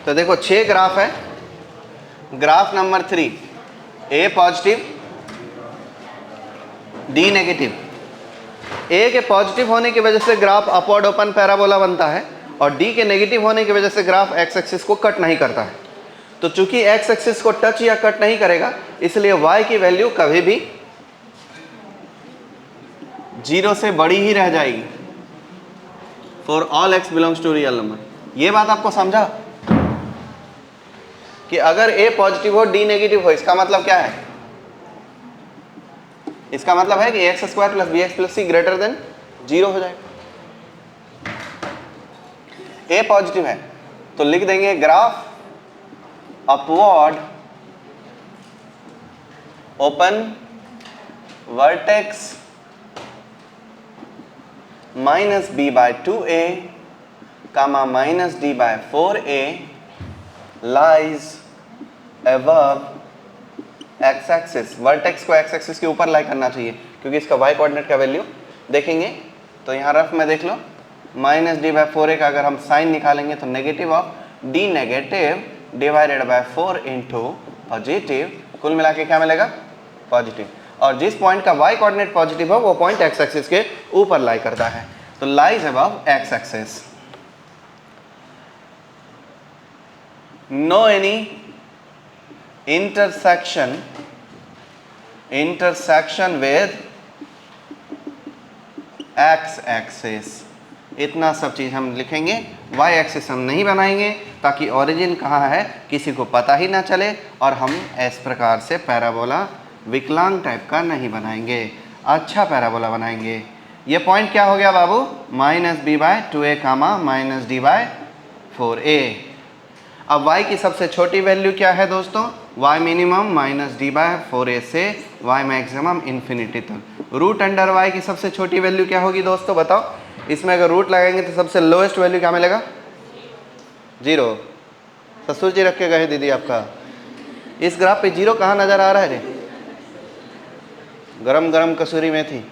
तो देखो 6 ग्राफ है। ग्राफ नंबर 3, ए पॉजिटिव, डी नेगेटिव। ए के पॉजिटिव होने की वजह से ग्राफ अपवर्ड ओपन पैराबोला बनता है और डी के नेगेटिव होने की वजह से ग्राफ एक्स एक्सिस को कट नहीं करता है। तो चूंकि एक्स एक्सिस को टच या कट नहीं करेगा, इसलिए वाई की वैल्यू कभी भी 0 से बड़ी ही रह जाएगी for all x belongs to real number. ये बात आपको समझा कि अगर ए पॉजिटिव हो डी नेगेटिव हो, इसका मतलब क्या है? इसका मतलब है कि x square plus b x plus c greater than 0 हो जाएगा। ए पॉजिटिव है तो लिख देंगे graph upward open vertex minus b by 2a comma minus D by 4a lies above x axis. Vertex को एक्स एक्सिस के ऊपर लाई करना चाहिए क्योंकि इसका वाई कोऑर्डिनेट का वैल्यू देखेंगे तो यहाँ रफ में देख लो, माइनस डी बाय 4a का अगर हम साइन निकालेंगे तो negative of D negative divided by 4 into positive, कुल मिला के क्या मिलेगा? पॉजिटिव। और जिस पॉइंट का वाई कोऑर्डिनेट पॉजिटिव हो वो पॉइंट एक्स एक्सिस के ऊपर लाई करता है, तो lies above x axis. No any intersection with x axis. इतना सब चीज हम लिखेंगे। y एक्सिस हम नहीं बनाएंगे ताकि ओरिजिन कहाँ है किसी को पता ही ना चले, और हम इस प्रकार से पैराबोला विकलांग टाइप का नहीं बनाएंगे, अच्छा पैराबोला बनाएंगे। ये पॉइंट क्या हो गया बाबू? Minus b by 2a comma minus D by 4a। अब y की सबसे छोटी वैल्यू क्या है दोस्तों? y minimum minus D by 4a से y मैक्सिमम इन्फिनिटी तक। रूट अंडर y की सबसे छोटी वैल्यू क्या होगी दोस्तों बताओ? इसमें अगर रूट लगाएंगे तो सबसे लोएस्ट वैल्यू क्या मिलेगा? 0। ससुर जी रख के गए दीदी आपका। इस ग्राफ पे 0 कहाँ नजर आ रहा है रे? गरम गरम कसूरी में थी।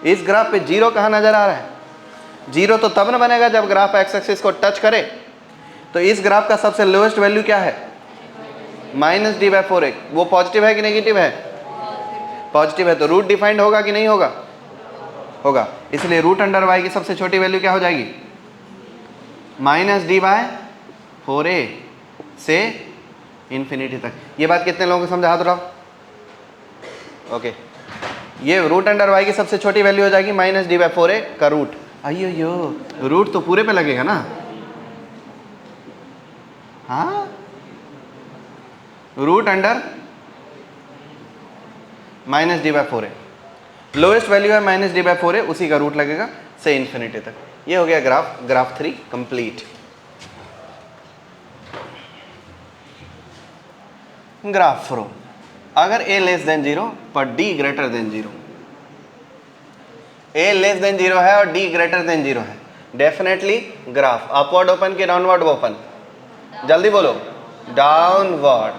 इस ग्राफ पे 0 कहाँ नजर आ रहा है? 0 तो तब न बनेगा जब ग्राफ एक्स एक्सिस को टच करे। तो इस ग्राफ का सबसे लोएस्ट वैल्यू क्या है? Minus D by 4a। वो पॉजिटिव है कि नेगेटिव है? पॉजिटिव है, तो रूट डिफाइंड होगा कि नहीं होगा? होगा। इसलिए रूट अंडर y की सबसे छोटी वैल्यू क्या हो जाएगी? माइनस डी बाय 4a से इन्फिनिटी तक। ये बात कितने लोगों को समझा? हाथ उठाओ। ओके, ये रूट अंडर y की सबसे छोटी वैल्यू हो जाएगी माइनस डी बाय 4a का रूट। अयो रूट तो पूरे पे लगेगा ना? हाँ, root under minus D by 4a। Lowest value है माइनस डी बाय 4a, उसी का रूट लगेगा से इन्फिनिटी तक। ये हो गया ग्राफ 3 कंप्लीट। ग्राफ 4, अगर a लेस देन 0 पर d greater than 0। a less than 0 है और d ग्रेटर देन 0 है, डेफिनेटली ग्राफ अपवर्ड ओपन के डाउनवर्ड ओपन? जल्दी बोलो, डाउनवर्ड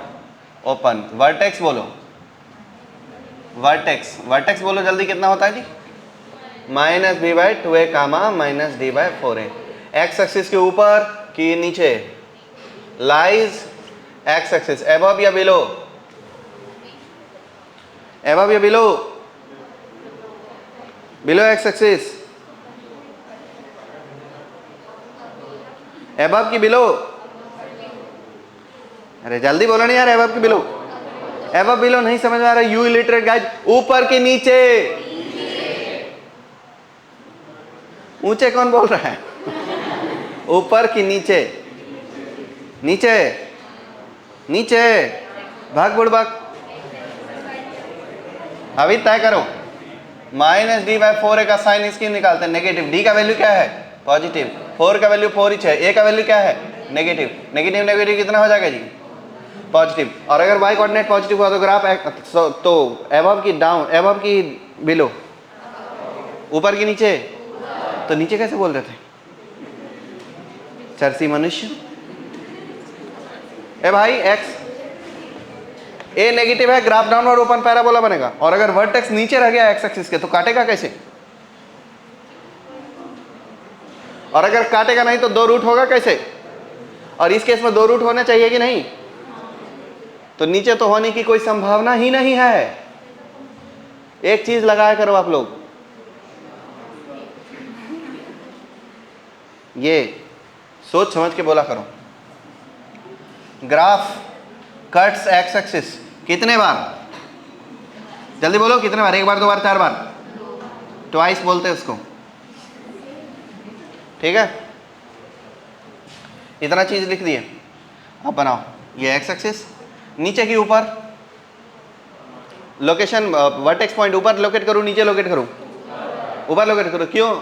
ओपन। वर्टेक्स बोलो, वर्टेक्स बोलो जल्दी, कितना होता है जी? Minus b by 2a comma minus D by 4a। X axis के ऊपर कि नीचे? Lies x axis. एबव या बिलो? एबव या below? Below x axis. Above की बिलो? अरे जल्दी बोलो नहीं यार, एबव की बिलो? एबव बिलो नहीं समझ में आ रहा? You illiterate guys. ऊपर की नीचे? ऊंचे कौन बोल रहा है? ऊपर की नीचे? नीचे नीचे भाग बुड़ भाग। अभी तय करो। माइनस डी बाय 4a का साइन इसकी निकालते हैं नेगेटिव। डी का वैल्यू क्या है? पॉजिटिव। 4 का वैल्यू 4 ही है। ए का वैल्यू क्या है? नेगेटिव। नेगेटिव नेगेटिव कितना हो जाएगा जी? पॉजिटिव। और अगर y कोऑर्डिनेट पॉजिटिव हुआ तो ग्राफ तो एबव की डाउन, एबव की बिलो, ऊपर की नीचे? तो नीचे कैसे बोल रहे थे? चरसी मनुष्य। ए भाई x a नेगेटिव है, ग्राफ डाउनवर्ड ओपन पैराबोला बनेगा। और अगर वर्टेक्स नीचे रह गया एक्स एक्सिस के तो काटेगा कैसे? और अगर काटेगा नहीं तो 2 रूट होगा कैसे? और इस केस में 2 रूट होना चाहिए कि नहीं? तो नीचे तो होने की कोई संभावना ही नहीं है। एक चीज लगाया करो आप लोग, ये सोच समझ के बोला करो। ग्राफ कट्स एक्स एक्सिस कितने बार? जल्दी बोलो कितने बार? 1 बार, 2 बार, 4 बार? ट्वाइस बोलते हैं उसको, ठीक है? इतना चीज लिख दिए। अब बनाओ ये एक्स एक्सिस, नीचे की ऊपर लोकेशन वर्टेक्स पॉइंट ऊपर लोकेट करूं नीचे लोकेट करूं? ऊपर लोकेट करूं। क्यों?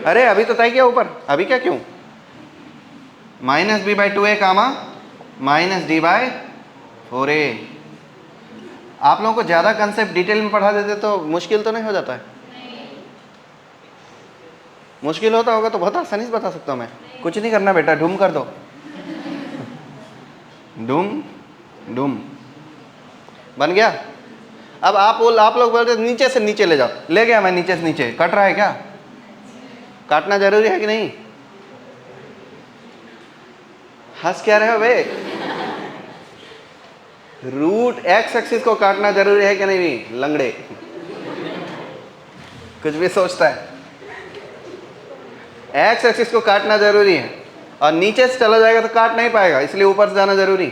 अरे अभी तो तय किया ऊपर, अभी क्या क्यों? -b/2a कामा -d/4a। आप लोगों को ज्यादा कंसेप्ट डिटेल में पढ़ा देते तो मुश्किल तो नहीं हो जाता है? मुश्किल होता होगा तो बहुत आसानी से बता सकता हूं मैं। कुछ नहीं करना बेटा, ढूम कर दो, ढूम ढूम, बन गया। अब आप लोग बोलते नीचे से नीचे ले जाओ, ले गया मैं नीचे से नीचे। कट रहा है क्या? काटना जरूरी है कि नहीं? हंस क्या रहे हो बे? रूट एक्स एक्सिस को काटना जरूरी है कि नहीं? लंगड़े कुछ भी सोचता है। एक्स एक्सिस को काटना जरूरी है, और नीचे से चला जाएगा तो काट नहीं पाएगा, इसलिए ऊपर से जाना जरूरी।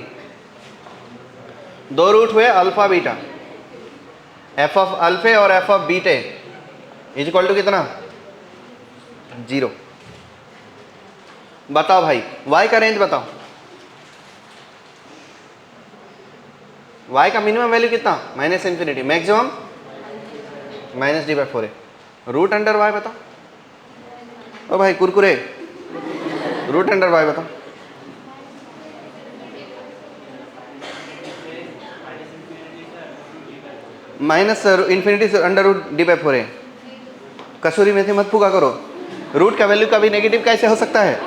2 रूट हुए alpha beta, F of alpha और F of beta is equal to कितना? 0। बताओ भाई y का रेंज बताओ। y का मिनिमम वैल्यू कितना? -∞, Maximum -d/4a। Root under y बताओ। ओ भाई कुरकुरे, रूट अंडर y बताओ। -∞√d/4a। कसूरी मेथी मत फूका करो। रूट का वैल्यू कभी नेगेटिव कैसे हो सकता है?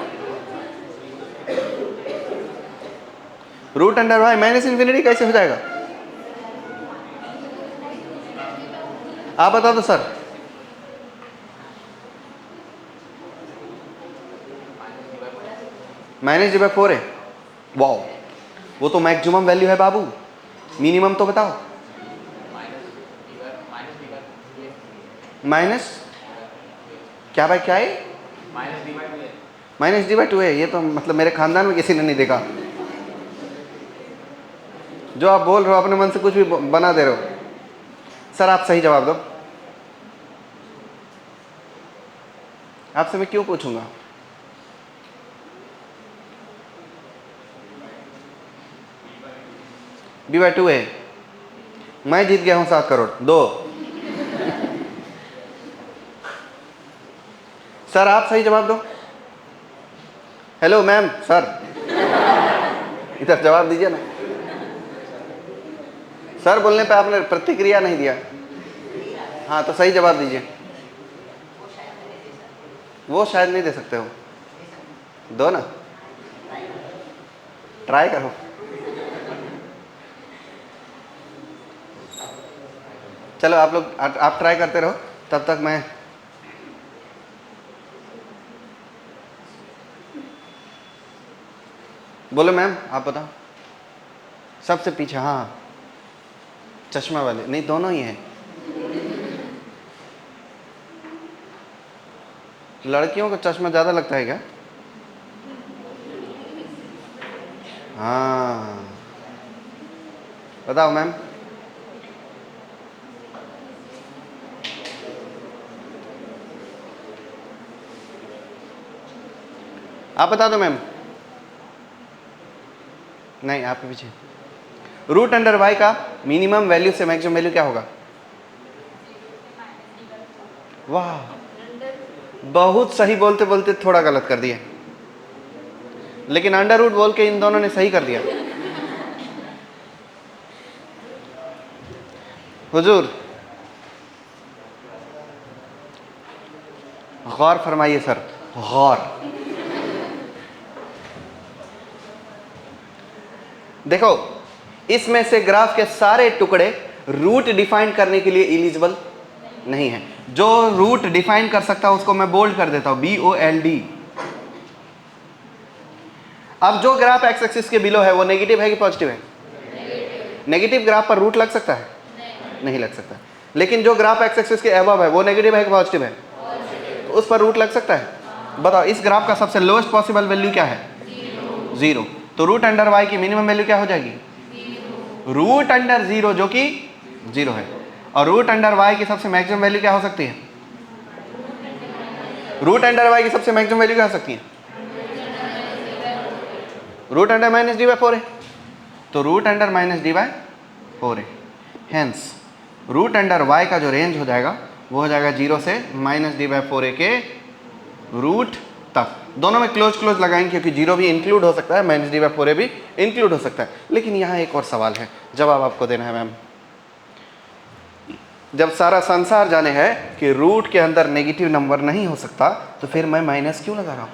रूट अंडर y -∞ कैसे हो जाएगा? आप बता दो सर। -d/4a। वाओ, वो तो मैक्सिमम वैल्यू है बाबू, मिनिमम तो बताओ। माइनस क्या भाई, क्या है? -d/2a। ये तो मतलब मेरे खानदान में किसी ने नहीं देखा। जो आप बोल रहे हो अपने मन से कुछ भी बना दे रहे हो। सर आप सही जवाब दो। आपसे मैं क्यों पूछूंगा? b/2a। मैं जीत गया हूं 7 करोड़। 2। सर आप सही जवाब दो। हेलो मैम, सर इधर जवाब दीजिए ना। सर बोलने पे आपने प्रतिक्रिया नहीं दिया। हाँ तो सही जवाब दीजिए। वो शायद नहीं दे सकते हो, दो ना, ट्राई करो। चलो आप लोग आप ट्राई करते रहो, तब तक मैं बोलो। मैम आप बताओ। सबसे पीछे, हाँ चश्मा वाले, नहीं दोनों ही हैं। लड़कियों को चश्मा ज़्यादा लगता है क्या? हाँ बताओ मैम। आप बता दो मैम। नहीं आपके पीछे। रूट अंडर y का मिनिमम वैल्यू से मैक्सिमम वैल्यू क्या होगा? वाह, बहुत सही। बोलते बोलते थोड़ा गलत कर दिए, लेकिन अंडर रूट बोल के इन दोनों ने सही कर दिया। हुजूर गौर फरमाइए सर, गौर। देखो इसमें से ग्राफ के सारे टुकड़े रूट डिफाइन करने के लिए एलिजिबल नहीं है। जो रूट डिफाइन कर सकता है उसको मैं बोल्ड कर देता हूं, BOLD। अब जो ग्राफ एक्स एक्सिस के बिलो है वो नेगेटिव है कि पॉजिटिव है? नेगेटिव ग्राफ पर रूट लग सकता है? नहीं लग सकता। लेकिन जो ग्राफ एक्स एक्सिस के अबव है वो नेगेटिव है कि पॉजिटिव है? तो उस पर रूट लग सकता है। बताओ इस ग्राफ का सबसे लोएस्ट पॉसिबल वैल्यू क्या है? 0। तो रूट अंडर वाई की मिनिमम वैल्यू क्या हो जाएगी? रूट अंडर 0 जो कि 0 है। और रूट अंडर वाई की सबसे मैक्सिमम वैल्यू क्या हो सकती है? रूट अंडर वाई की सबसे मैक्सिमम वैल्यू क्या हो सकती है? Root under minus D by 4 है। तो root under minus D by 4 है। हेंस रूट अंडर वाई का जो रेंज हो जाएगा वो हो जाएगा 0 से माइनस डी बाई 4 के रूट तक। दोनों में क्लोज क्लोज लगाएंगे क्योंकि 0 भी इंक्लूड हो सकता है, माइनस डी बाई 4 भी इंक्लूड हो सकता है। लेकिन यहाँ एक और सवाल है, जवाब आपको देना है मैम। जब सारा संसार जाने है कि रूट के अंदर नेगेटिव नंबर नहीं हो सकता तो फिर मैं माइनस क्यों लगा रहा हूँ?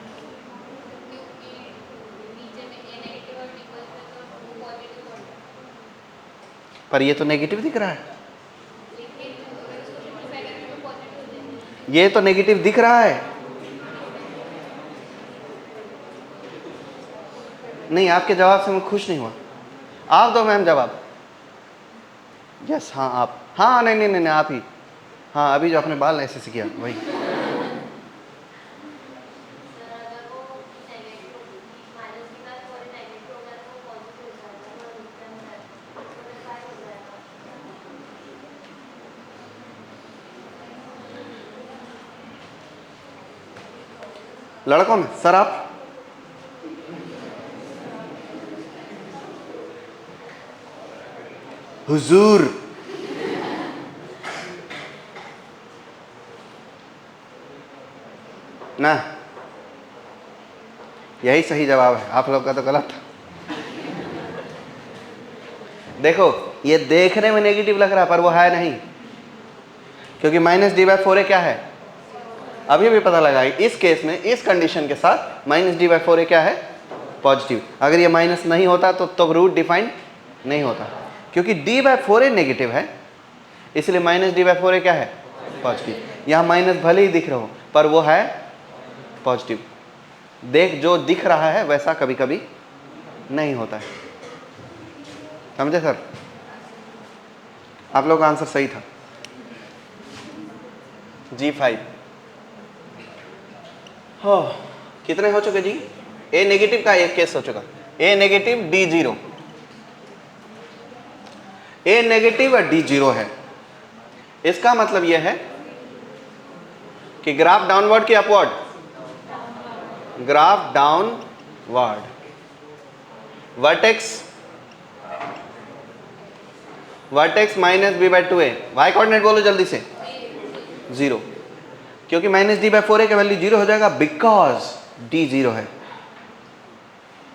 पर ये तो नेगेटिव दिख रहा है, ये तो नेगेटिव दिख रहा है। नहीं, आपके जवाब से मैं खुश नहीं हुआ। आप दो मैम जवाब। यस हाँ आप, हाँ नहीं नहीं नहीं आप ही, हाँ अभी जो आपने बाल ऐसे से किया वही। लड़कों में सर आप हुजूर ना, यही सही जवाब है, आप लोग का तो गलत था। देखो ये देखने में नेगेटिव लग रहा है पर वो है नहीं, क्योंकि माइनस डी बाई 4 क्या है? अभी भी पता लगा इस केस में, इस कंडीशन के साथ माइनस डी बाई 4 क्या है? पॉजिटिव। अगर ये माइनस नहीं होता तो रूट डिफाइन नहीं होता, क्योंकि डी बाई 4 नेगेटिव है इसलिए माइनस डी बाई 4 क्या है? पॉजिटिव। यहाँ माइनस भले ही दिख रहा हो पर वो है पॉजिटिव। देख जो दिख रहा है वैसा कभी कभी नहीं होता है। समझे सर? आप लोग का आंसर सही था, G5। हो कितने हो चुके जी? ए नेगेटिव का एक केस हो चुका, ए नेगेटिव D0, ए नेगेटिव और D0 है। इसका मतलब यह है कि ग्राफ डाउनवर्ड की upward? Graph downward. Vertex minus B by 2a, Y coordinate बोलो जल्दी से। 0, क्योंकि माइनस डी बाई 4a का वैल्यू 0 हो जाएगा बिकॉज डी 0 है,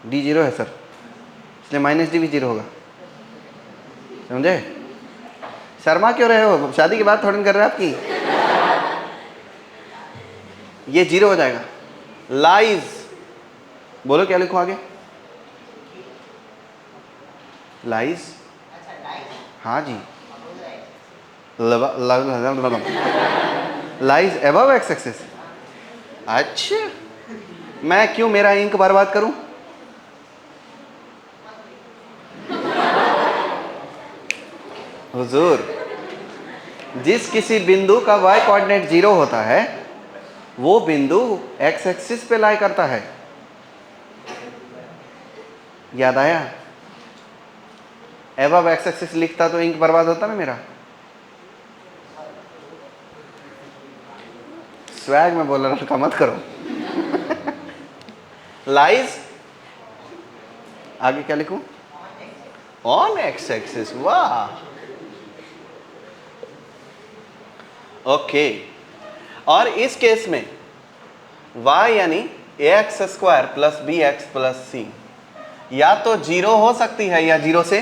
डी 0 है सर, इसलिए माइनस डी भी 0 होगा। समझे? शर्मा क्यों रहे हो? शादी की बात थोड़ी कर रहे हैं आपकी। ये 0 हो जाएगा। लाइज बोलो क्या लिखो आगे? लाइज, हाँ जी, लाइज अबव एक्स एक्सिस। अच्छा, मैं क्यों मेरा इंक बर्बाद करूं? हुजूर, जिस किसी बिंदु का y कोऑर्डिनेट 0 होता है वो बिंदु x एक्सिस पे लाई करता है। याद आया? एबव x एक्सिस लिखता तो इंक बर्बाद होता ना मेरा। स्वैग में बोल रहा था, मत करो। लाइज आगे क्या लिखूं? On x axis. वाह, ओके। और इस केस में y यानी ax square plus b x plus c या तो 0 हो सकती है या 0 से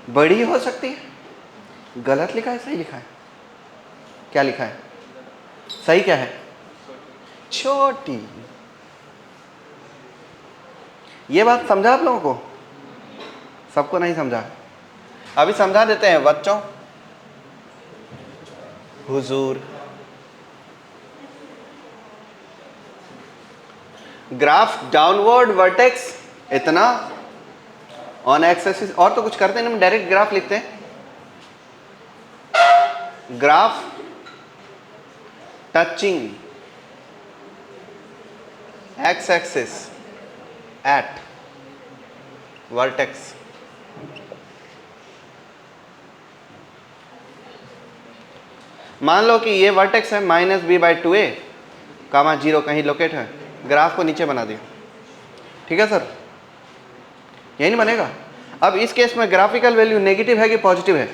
बड़ी हो सकती है। गलत लिखा है सही लिखा है? क्या लिखा है? सही क्या है? छोटी। ये बात समझा आप लोगों को? सबको नहीं समझा? अभी समझा देते हैं बच्चों। हुजूर, ग्राफ डाउनवर्ड वर्टेक्स इतना, ऑन एक्स एक्सिस, और तो कुछ करते नहीं, हम डायरेक्ट ग्राफ लिखते हैं। Graph touching x axis at vertex. मान लो कि ये वर्टेक्स है -b/2a, कामा 0 कहीं लोकेट है, ग्राफ को नीचे बना दिया, ठीक है सर, यही नहीं बनेगा। अब इस केस में ग्राफिकल वैल्यू नेगेटिव है कि पॉजिटिव है?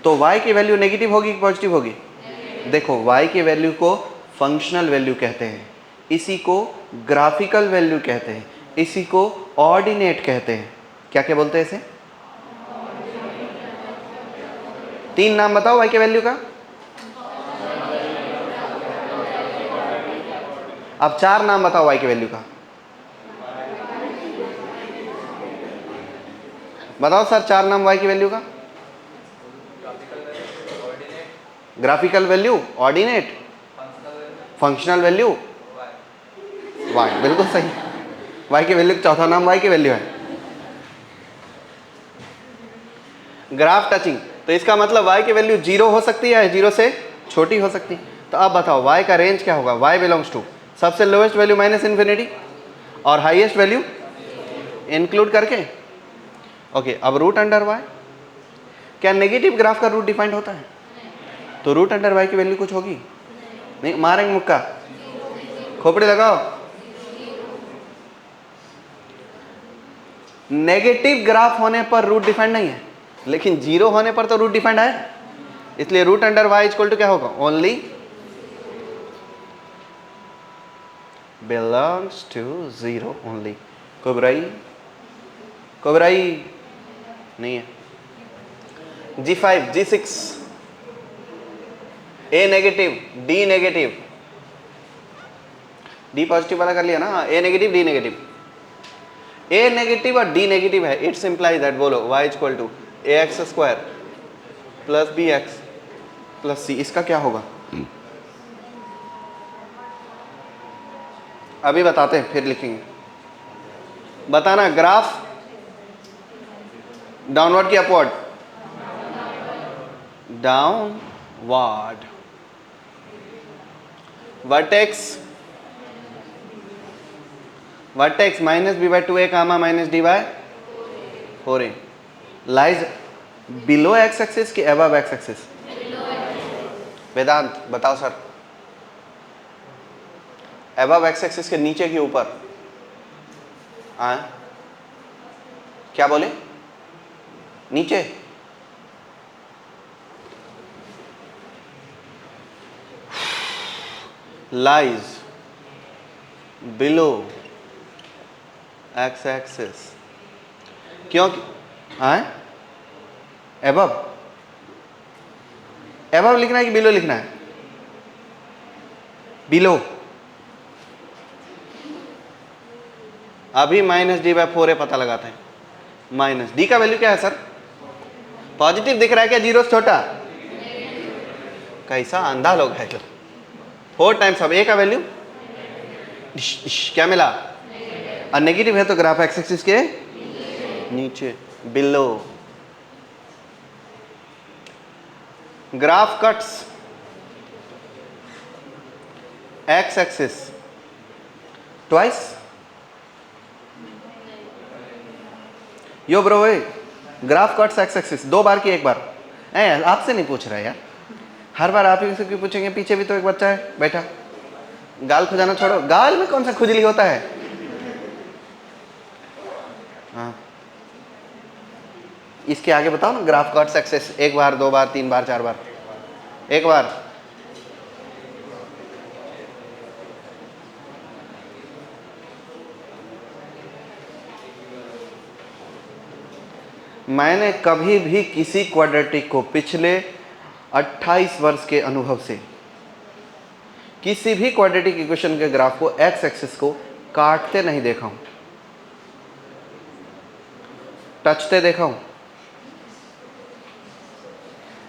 तो y की वैल्यू नेगेटिव होगी कि पॉजिटिव होगी? देखो, y की वैल्यू को फंक्शनल वैल्यू कहते हैं, इसी को ग्राफिकल वैल्यू कहते हैं, इसी को ऑर्डिनेट कहते हैं। क्या क्या बोलते हैं इसे? 3 नाम बताओ y के वैल्यू का। अब 4 नाम बताओ y के वैल्यू का। बताओ सर 4 नाम y की वैल्यू का। Graphical value, ordinate, functional value, y, बिल्कुल सही। y की वैल्यू, चौथा नाम y की वैल्यू है। ग्राफ टचिंग, तो इसका मतलब y की वैल्यू 0 हो सकती है, 0 से छोटी हो सकती है। तो अब बताओ y का रेंज क्या होगा? y बिलोंग्स टू सबसे लोएस्ट वैल्यू -∞ और हाईएस्ट वैल्यू इंक्लूड करके। ओके, अब रूट अंडर y, क्या नेगेटिव ग्राफ का रूट डिफाइंड होता है? तो रूट अंडर y की वैल्यू कुछ होगी? नहीं, मारेंगे मुक्का, खोपड़ी लगाओ। नेगेटिव ग्राफ होने पर रूट डिफाइंड नहीं है, लेकिन 0 होने पर तो रूट डिफाइंड है, इसलिए root under y equal to क्या होगा? Only belongs to 0 only. कोबराई नहीं है। G5, G6, A negative, D negative, D positive वाला कर लिया ना, A negative, D negative, A negative और D नेगेटिव है। इट्स इम्प्लाइज दैट, बोलो, y equal to ax² plus bx plus c। इसका क्या होगा? अभी बताते हैं, फिर लिखेंगे। बताना, ग्राफ डाउनवर्ड की अपवर्ड? डाउनवर्ड। वर्टेक्स -b/2a कामा -d/4a lies below x axis की अबव एक्स एक्सिस? वेदांत बताओ सर। अबव एक्स एक्सिस के नीचे कि ऊपर? क्या बोले? नीचे। Lies below x axis. क्यों? एबव लिखना है कि बिलो लिखना है? बिलो। अभी -d/4a पता लगाते हैं। माइनस d का वैल्यू क्या है सर? पॉजिटिव दिख रहा है क्या? 0 से छोटा? कैसा अंधा लोग है? 4 टाइम्स अब a का वैल्यू क्या मिला? और नेगेटिव है तो ग्राफ एक्स एक्सिस के नीचे, below. Graph cuts x axis twice. यो bro, graph cuts x axis 2 बार की 1 बार? आपसे नहीं पूछ रहा यार, हर बार आप ही से क्यों पूछेंगे? पीछे भी तो एक बच्चा है बैठा। गाल खुजाना छोड़ो, गाल में कौन सा खुजली होता है? हाँ, इसके आगे बताओ ना। ग्राफ कट्स एक्सिस 1 बार, 2 बार, 3 बार, 4 बार? 1 बार। मैंने कभी भी किसी क्वाड्रेटिक को पिछले 28 वर्ष के अनुभव से किसी भी क्वाड्रेटिक इक्वेशन के ग्राफ को एक्स एक्सिस को काटते नहीं देखा हूं, टचते देखा हूं।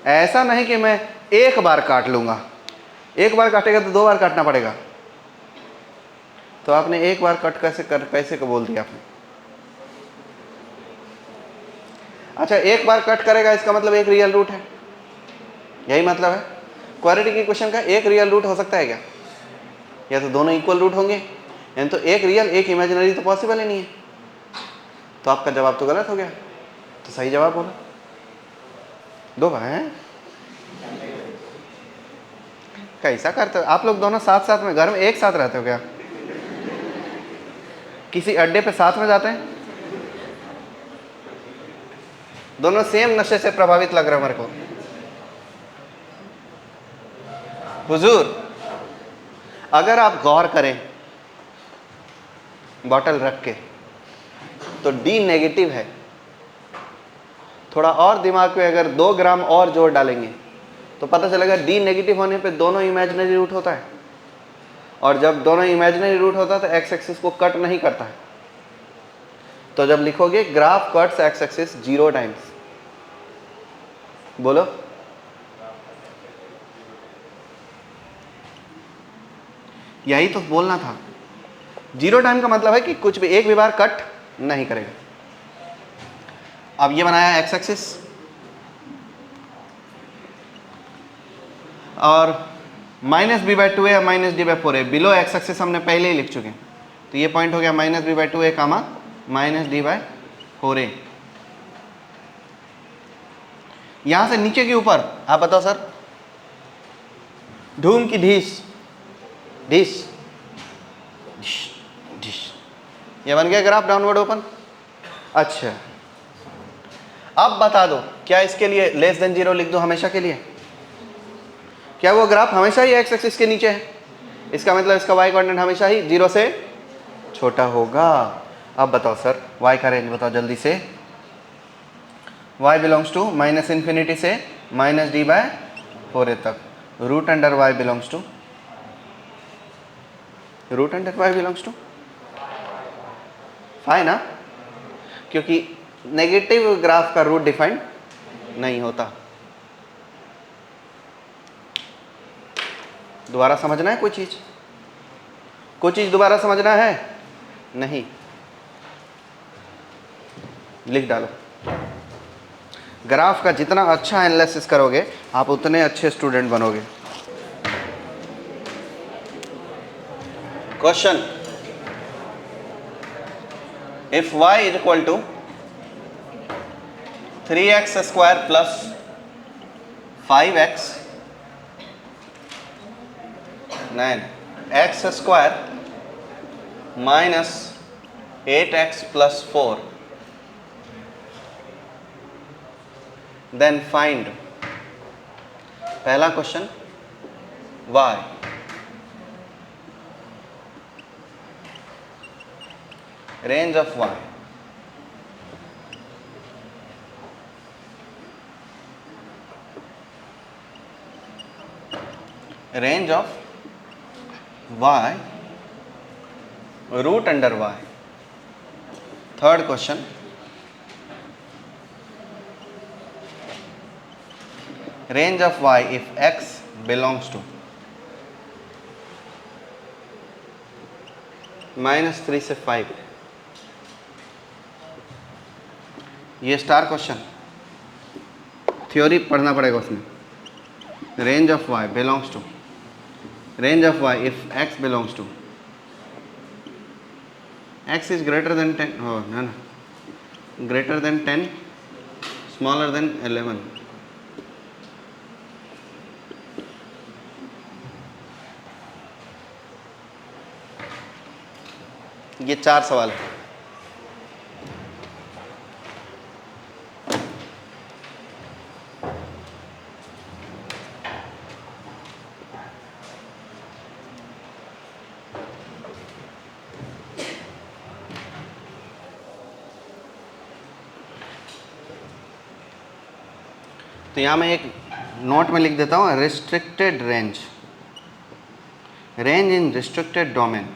ऐसा नहीं कि मैं 1 बार काट लूंगा, 1 बार काटेगा तो 2 बार काटना पड़ेगा। तो आपने एक बार कट कैसे को बोल दिया आपने? अच्छा, एक बार कट करेगा इसका मतलब एक रियल रूट है, यही मतलब है। क्वाड्रेटिक इक्वेशन का एक रियल रूट हो सकता है क्या? या तो दोनों इक्वल रूट होंगे, यानी तो एक रियल एक इमेजिनरी तो पॉसिबल ही नहीं है। तो आपका जवाब तो गलत हो गया, तो सही जवाब बोलो। दो भाई हैं, कैसा करते हो आप लोग दोनों साथ साथ में घर में एक साथ रहते हो क्या? किसी अड्डे पे साथ में जाते हैं? दोनों सेम नशे से प्रभावित लग रहे हैं मेरे को। हुजूर, अगर आप गौर करें बॉटल रख के तो D नेगेटिव है। थोड़ा और दिमाग में अगर 2 ग्राम और जोर डालेंगे तो पता चलेगा D नेगेटिव होने पे दोनों इमेजिनरी रूट होता है, और जब दोनों इमेजिनरी रूट होता है तो एक्स एक्सिस को कट नहीं करता है। तो जब लिखोगे graph cuts x axis 0 times, बोलो यही तो बोलना था। 0 टाइम का मतलब है कि कुछ भी एक भी बार कट नहीं करेगा। अब ये बनाया एक्स एक्सिस और -b/2a या -d/4a बिलो एक्स एक्सिस हमने पहले ही लिख चुके हैं, तो ये पॉइंट हो गया -b/2a कामा -d/4a। यहां से नीचे के ऊपर आप बताओ सर, ढूम की ढीस ढीस ढीस, ये बन गया ग्राफ डाउनवर्ड ओपन। अच्छा, अब बता दो क्या इसके लिए लेस देन 0 लिख दो हमेशा के लिए? क्या वो ग्राफ हमेशा ही एक्स एक्सिस के नीचे है? इसका मतलब इसका y कोऑर्डिनेट हमेशा ही 0 से छोटा होगा। अब बताओ सर y का रेंज बताओ जल्दी से। y बिलोंग्स टू -∞ से -d/4a तक, root under y belongs to phi ना, क्योंकि नेगेटिव ग्राफ का रूट डिफाइंड नहीं होता। दोबारा समझना है कोई चीज दोबारा समझना है? नहीं, लिख डालो। ग्राफ का जितना अच्छा एनालिसिस करोगे आप उतने अच्छे स्टूडेंट बनोगे। Question, if y is equal to 3x square plus 5x x square minus 8x plus 4, then find. पहला question y, range of y, range of y root under y। Third question, range of y if x belongs to -3 से 5। ये star question, theory पढ़ना पड़ेगा उसमें। Range of y belongs to, range of y if x belongs to x is greater than 10, oh no, greater than 10, smaller than 11। ये 4 सवाल है। तो यहाँ मैं एक नोट में लिख देता हूँ, रिस्ट्रिक्टेड रेंज, रेंज इन रिस्ट्रिक्टेड डोमेन,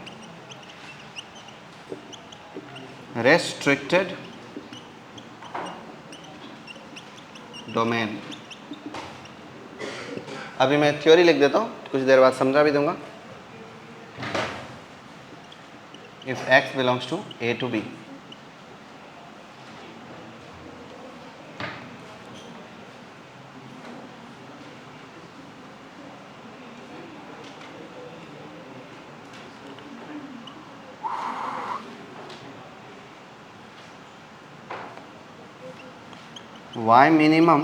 रेस्ट्रिक्टेड डोमेन। अभी मैं थ्योरी लिख देता हूँ, कुछ देर बाद समझा भी दूंगा। if x belongs to a to b. y minimum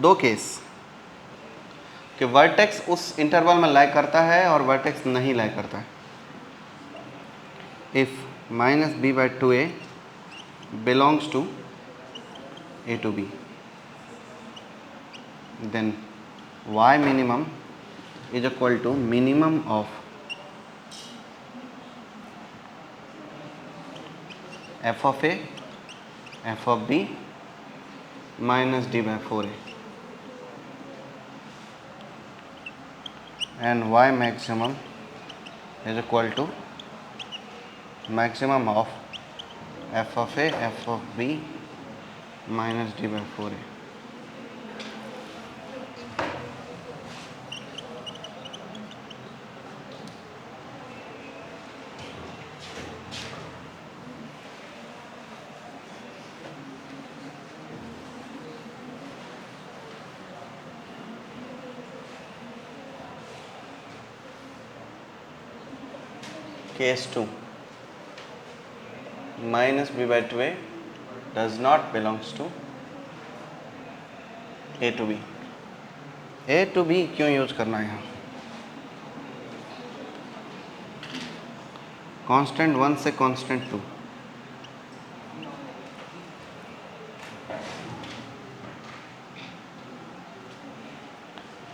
दो केस कि वर्टेक्स उस इंटरवल में लाई करता है और वर्टेक्स नहीं लाई करता है. If -b/2a belongs to a to b, then y minimum is equal to minimum of f of a, f of b minus d/4a, and y maximum is equal to maximum of f of a, f of b minus d/4a. Case 2, minus b/2a does not belongs to a to b. a to b क्यों use करना है यहाँ? Constant 1 से constant 2,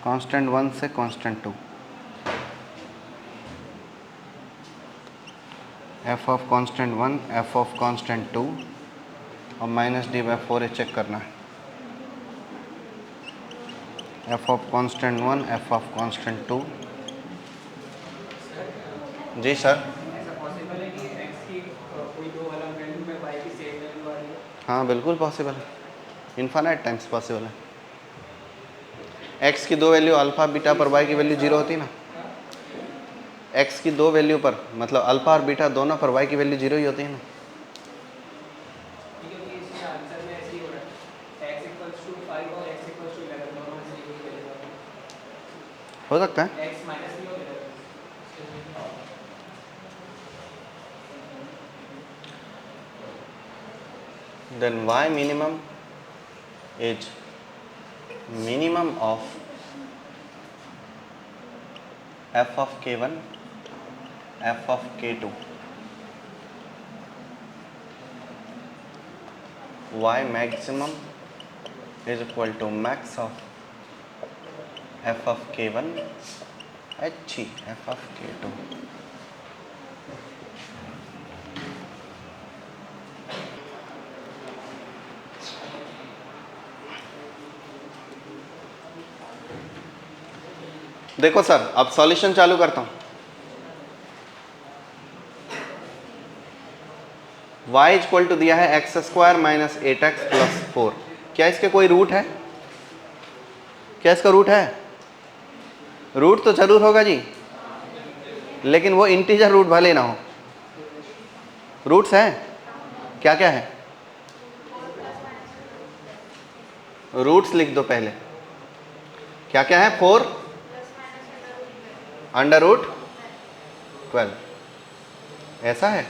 constant 1 से constant 2, f of constant 1, f of constant 2 और minus d/4a check करना है. f of constant 1, f of constant 2. जी सर. ऐसा पॉसिबल है कि x की कोई दो अलग वैल्यू में y की सेम वैल्यू आ रही है? हाँ बिल्कुल पॉसिबल है, इन्फानाइट टाइम्स पॉसिबल है. x की दो वैल्यू अल्फा बीटा पर y की वैल्यू 0 होती है ना. x की दो वैल्यू पर मतलब अल्फा और बीटा दोनों पर y की वैल्यू 0 ही होती है ना. क्योंकि इसके आंसर में ऐसे ही हो रहा है x = 5 और x = 11 दोनों में से एक ही वैल्यू हो सकता है. x - 3 और 11. Then y minimum is minimum of f of k1, f of k2. y maximum is equal to max of f of k1 h f of k2. देखो सर, अब सॉल्यूशन चालू करता हूं. y इक्वल टू दिया है x² minus 8x plus 4. क्या इसके कोई रूट है? क्या इसका रूट है? रूट तो जरूर होगा जी, लेकिन वो इंटीजर रूट भले ना हो. रूट्स हैं क्या क्या है? रूट्स लिख दो पहले. क्या क्या है? 4 √12. ऐसा है.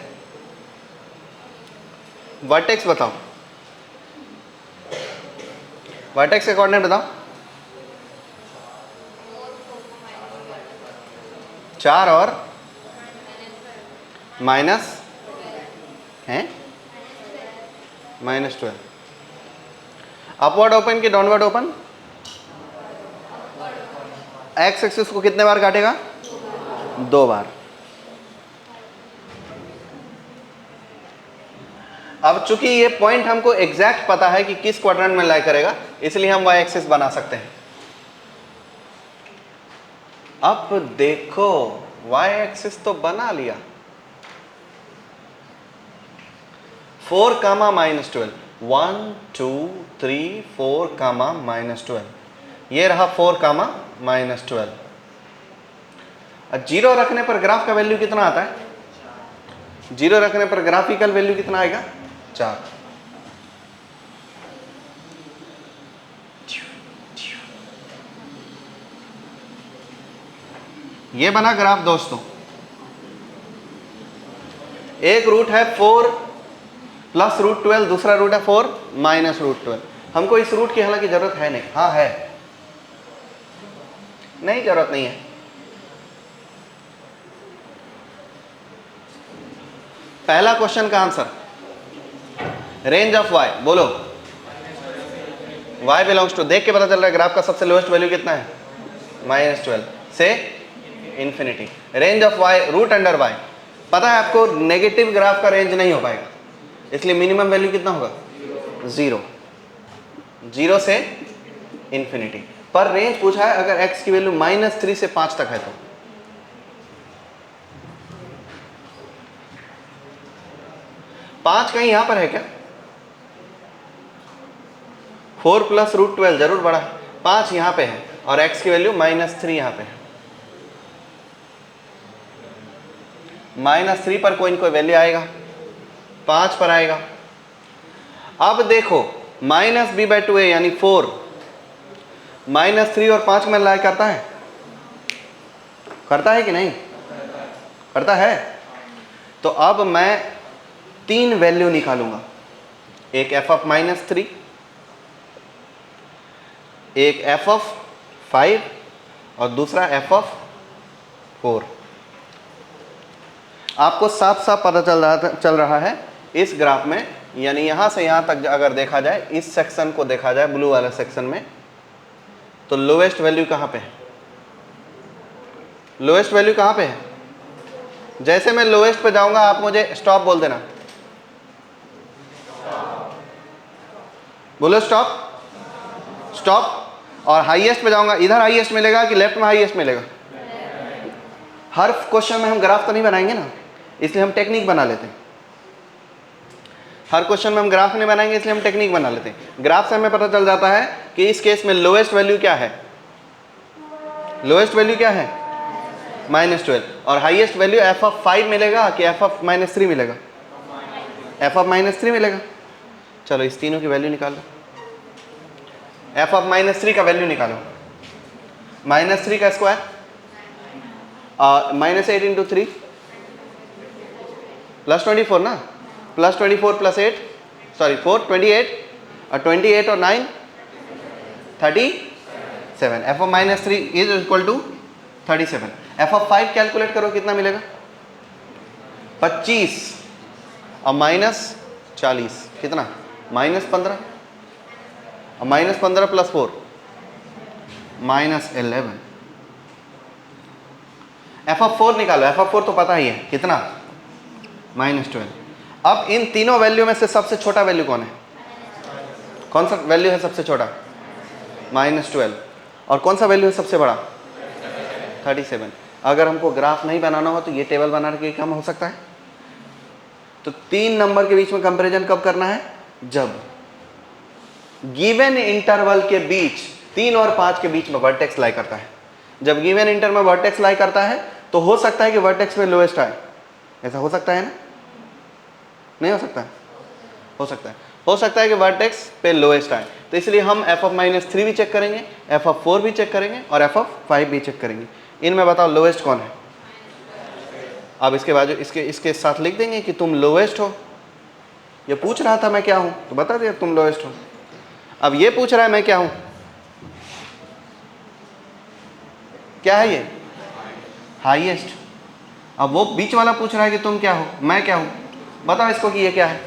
वर्टेक्स बताओ, वर्टेक्स के कोऑर्डिनेट बताओ. 4 और माइनस है -12. अपवर्ड ओपन कि डाउनवर्ड ओपन? एक्स एक्सिस को कितने बार काटेगा? 2 बार. अब चूंकि ये पॉइंट हमको एग्जैक्ट पता है कि किस क्वाड्रेंट में लाई करेगा, इसलिए हम वाई एक्सिस बना सकते हैं. अब देखो वाई एक्सिस तो बना लिया. 4, -12. 1 2 3 4, -12. ये रहा 4, -12. 0 रखने पर ग्राफ का वैल्यू कितना आता है? जीरो रखने पर ग्राफिकल वैल्यू कितना आएगा? 4। ये बना ग्राफ दोस्तों। एक रूट है 4 प्लस रूट 12, दूसरा रूट है 4 माइनस रूट 12। हमको इस रूट की हालांकि जरूरत है नहीं। हाँ है, नहीं जरूरत नहीं है। पहला क्वेश्चन का आंसर, रेंज ऑफ y, बोलो। y बिलोंग्स टू, देख के पता चल रहा है ग्राफ का सबसे लोएस्ट वैल्यू कितना है? -12 से infinity. Range of y root under y। पता है आपको नेगेटिव ग्राफ का रेंज नहीं हो पाएगा, इसलिए मिनिमम वैल्यू कितना होगा? 0। 0 से इंफिनिटी। पर रेंज पूछा है अगर x की वैल्यू -3 से 5 तक है तो। पांच कहीं यहां पर है क्या? 4 प्लस रूट 12 जरूर बड़ा है, 5 यहां पे है और x की वैल्यू -3 यहां पे है। -3 पर कोई न कोई वैल्यू आएगा, 5 पर आएगा। अब देखो -b/2a यानी 4 -3 और 5 में लाई करता है? करता है कि नहीं? करता है। तो अब मैं 3 वैल्यू निकालूंगा, एक f(-3), एक f(5) और दूसरा f(4). आपको साफ साफ पता चल रहा है इस ग्राफ में, यानी यहां से यहां तक अगर देखा जाए, इस सेक्शन को देखा जाए ब्लू वाला सेक्शन में, तो लोएस्ट वैल्यू कहां पे है? लोएस्ट वैल्यू कहां पे है? जैसे मैं लोएस्ट पे जाऊंगा आप मुझे स्टॉप बोल देना। बोलो स्टॉप। स्टॉप। और हाईएस्ट पे जाऊंगा, इधर हाईएस्ट मिलेगा कि लेफ्ट में हाईएस्ट मिलेगा? हर क्वेश्चन में हम ग्राफ तो नहीं बनाएंगे ना, इसलिए हम टेक्निक बना लेते हैं। हर क्वेश्चन में हम ग्राफ नहीं बनाएंगे, इसलिए हम टेक्निक बना लेते हैं। ग्राफ से हमें पता चल जाता है कि इस केस में लोएस्ट वैल्यू क्या है? लोएस्ट वैल्यू क्या है? -12। और हाईएस्ट वैल्यू f(5) मिलेगा कि f(-3) मिलेगा? f(-3) मिलेगा। चलो इस तीनों की वैल्यू निकालो। f(-3) का वैल्यू निकालो। -3 का स्क्वायर, -8 इंटू 3 +24 ना, +24 + 8, सॉरी 4, 28 और 28 और 9 37। f(-3) is equal to 37। f(5) calculate करो कितना मिलेगा? 25 और -40 कितना? -15 और -15 + 4 -11। f(4) निकालो। f(4) तो पता ही है कितना? -12। अब इन तीनों वैल्यू में से सबसे छोटा वैल्यू कौन है? कौन सा वैल्यू है सबसे छोटा? -12। और कौन सा वैल्यू है सबसे बड़ा? 37। अगर हमको ग्राफ नहीं बनाना हो तो ये टेबल बनाने के काम हो सकता है। तो 3 नंबर के बीच में कंपैरिजन कब करना है? जब गिवन इंटरवल के बीच 3 और 5 के बीच में वर्टेक्स लाई करता है। जब गिवन इंटरवल में वर्टेक्स लाई करता है तो हो सकता है कि वर्टेक्स पे लोएस्ट आए। ऐसा हो सकता है ना? नहीं हो सकता? हो सकता है। हो सकता है कि वर्टेक्स पे लोएस्ट आए, तो इसलिए हम f(-3) भी चेक करेंगे, f(4) भी चेक करेंगे और f(5) भी चेक करेंगे। इनमें बताओ लोएस्ट कौन है? अब इसके बाद इसके साथ लिख देंगे कि तुम लोएस्ट हो। ये पूछ रहा था मैं क्या हूं, तो बता दिया तुम लोएस्ट हो। अब ये पूछ रहा है मैं क्या हूं? क्या है ये? हाईएस्ट। अब वो बीच वाला पूछ रहा है कि तुम क्या हो, मैं क्या हूं? बताओ इसको कि ये क्या है?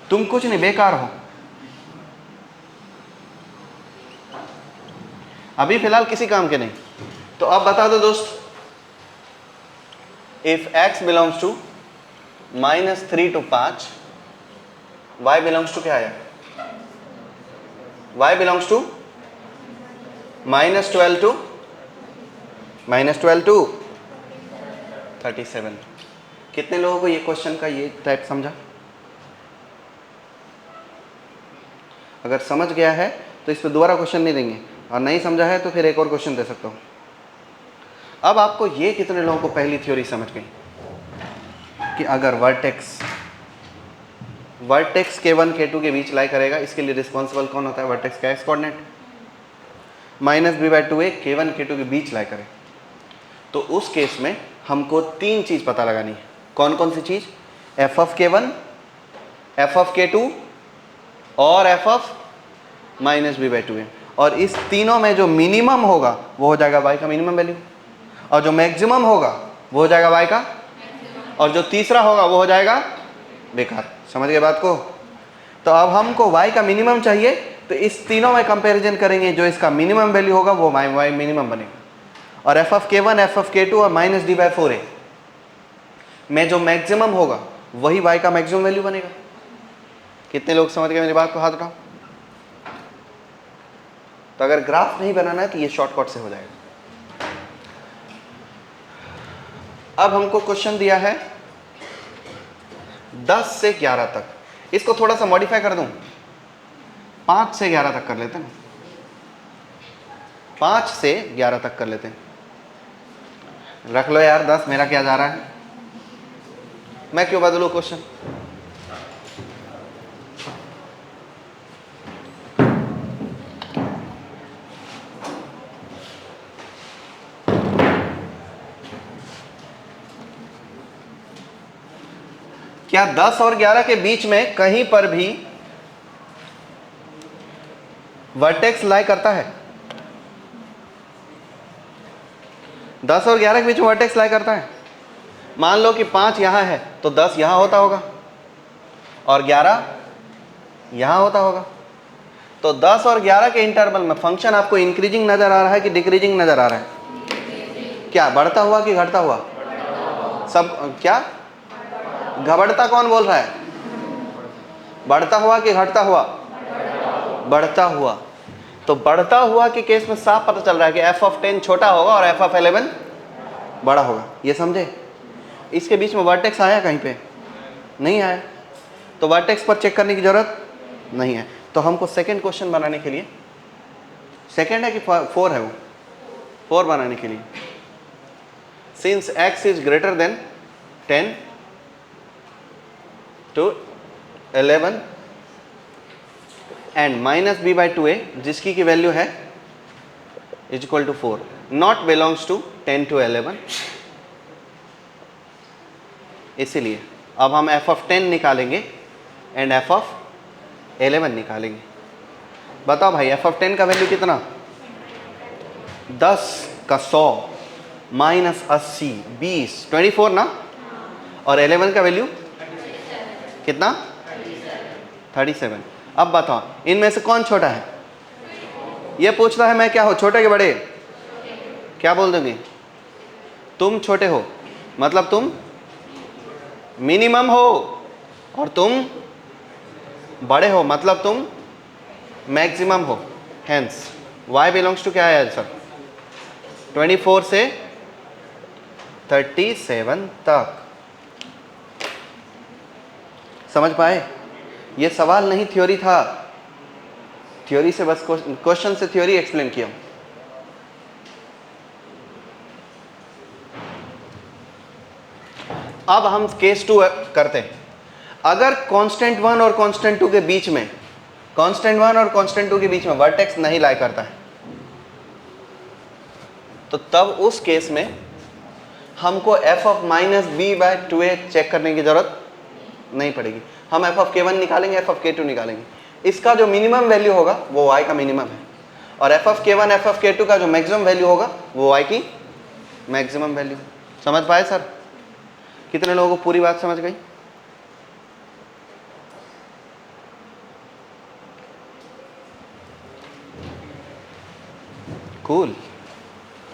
तुम कुछ नहीं, बेकार हो। अभी फिलहाल किसी काम के नहीं। तो अब बता दो दोस्त, इफ x belongs to -3 to 5, y belongs to क्या है? y belongs to -12 to 37। कितने लोगों को ये क्वेश्चन का ये टाइप समझा? अगर समझ गया है तो इस पर दोबारा क्वेश्चन नहीं देंगे, और नहीं समझा है तो फिर एक और क्वेश्चन दे सकता हूँ। अब आपको ये कितने लोगों को पहली थ्योरी समझ गई? कि अगर वर्टेक्स K1 K2 के बीच लाई करेगा, इसके लिए रिस्पॉन्सिबल कौन होता है? वर्टेक्स का x coordinate -b/2a K1 K2 के बीच लाई करे। तो उस केस में हमको 3 चीज़ पता लगानी है। कौन कौन सी चीज़? f of K1, f of K2 और f of -b/2a। और इस तीनों में जो मिनिमम होगा वो हो जाएगा y का मिनिमम वैल्यू, और जो मैक्सिमम होगा वो हो जाएगा y का, और जो तीसरा होगा वो हो जाएगा बेकार। समझ गए बात को? तो अब हमको y का मिनिमम चाहिए, तो इस तीनों में कंपैरिजन करेंगे, जो इसका मिनिमम वैल्यू होगा वो y मिनिमम बनेगा, और f of K1, f of K2 और -d/4a में जो मैक्सिमम होगा वही y का मैक्सिमम वैल्यू बनेगा। कितने लोग समझ गए मेरी बात को? हाथ उठाओ। तो अगर ग्राफ नहीं बनाना है तो ये शॉर्टकट से हो जाएगा। अब हमको क्वेश्चन दिया है 10 से 11 तक, इसको थोड़ा सा मॉडिफाई कर दूं, 5 से 11 तक कर लेते हैं, 5 से 11 तक कर लेते हैं। रख लो यार 10, मेरा क्या जा रहा है? मैं क्यों बदलूं क्वेश्चन? क्या 10 और 11 के बीच में कहीं पर भी वर्टेक्स लाई करता है? 10 और 11 के बीच में वर्टेक्स लाई करता है? मान लो कि 5 यहां है तो 10 यहां होता होगा और 11 यहां होता होगा। तो 10 और 11 के इंटरवल में फंक्शन आपको इंक्रीजिंग नजर आ रहा है कि डिक्रीजिंग नजर आ रहा है? क्या बढ़ता हुआ कि घटता हुआ? सब क्या? घबड़ता कौन बोल रहा है? बढ़ता हुआ कि घटता हुआ? बढ़ता हुआ। तो बढ़ता हुआ के केस में साफ पता चल रहा है कि f of 10 छोटा होगा और f of 11 बड़ा होगा। ये समझे? इसके बीच में वर्टेक्स आया कहीं पे? नहीं आया, तो वर्टेक्स पर चेक करने की जरूरत नहीं है। तो हमको सेकंड क्वेश्चन बनाने के लिए, सेकंड है कि 4 है, वो 4 बनाने के लिए, since x is greater than 10 to 11 and -b/2a जिसकी की वैल्यू है is equal to 4, not belongs to 10 to 11। इसीलिए अब हम f of 10 निकालेंगे एंड f of 11 निकालेंगे। बताओ भाई f of 10 का वैल्यू कितना? 10 का 100 -80 20 24 ना, और 11 का वैल्यू कितना? 37। अब बताओ इनमें से कौन छोटा है? ये पूछ रहा है मैं क्या हो, छोटे के बड़े? क्या बोल दोगे? तुम छोटे हो मतलब तुम मिनिमम हो, और तुम बड़े हो मतलब तुम मैक्सिमम हो। हेंस y बिलोंग्स टू क्या है आंसर? 24 से 37 तक। समझ पाए? ये सवाल नहीं थ्योरी था, थ्योरी से बस क्वेश्चन से थ्योरी एक्सप्लेन किया। अब हम केस 2 करते हैं। अगर कांस्टेंट 1 और कांस्टेंट 2 के बीच में, कांस्टेंट 1 और कांस्टेंट 2 के बीच में वर्टेक्स नहीं लाई करता है, तो तब उस केस में हमको f of -b/2a चेक करने की जरूरत नहीं पड़ेगी। हम f of K1 निकालेंगे, f of K2 निकालेंगे। इसका जो मिनिमम वैल्यू होगा वो y का मिनिमम है, और f of K1 f of K2 का जो मैक्सिमम वैल्यू होगा वो y की मैक्सिमम वैल्यू। समझ पाए सर? कितने लोगों को पूरी बात समझ गई? कूल।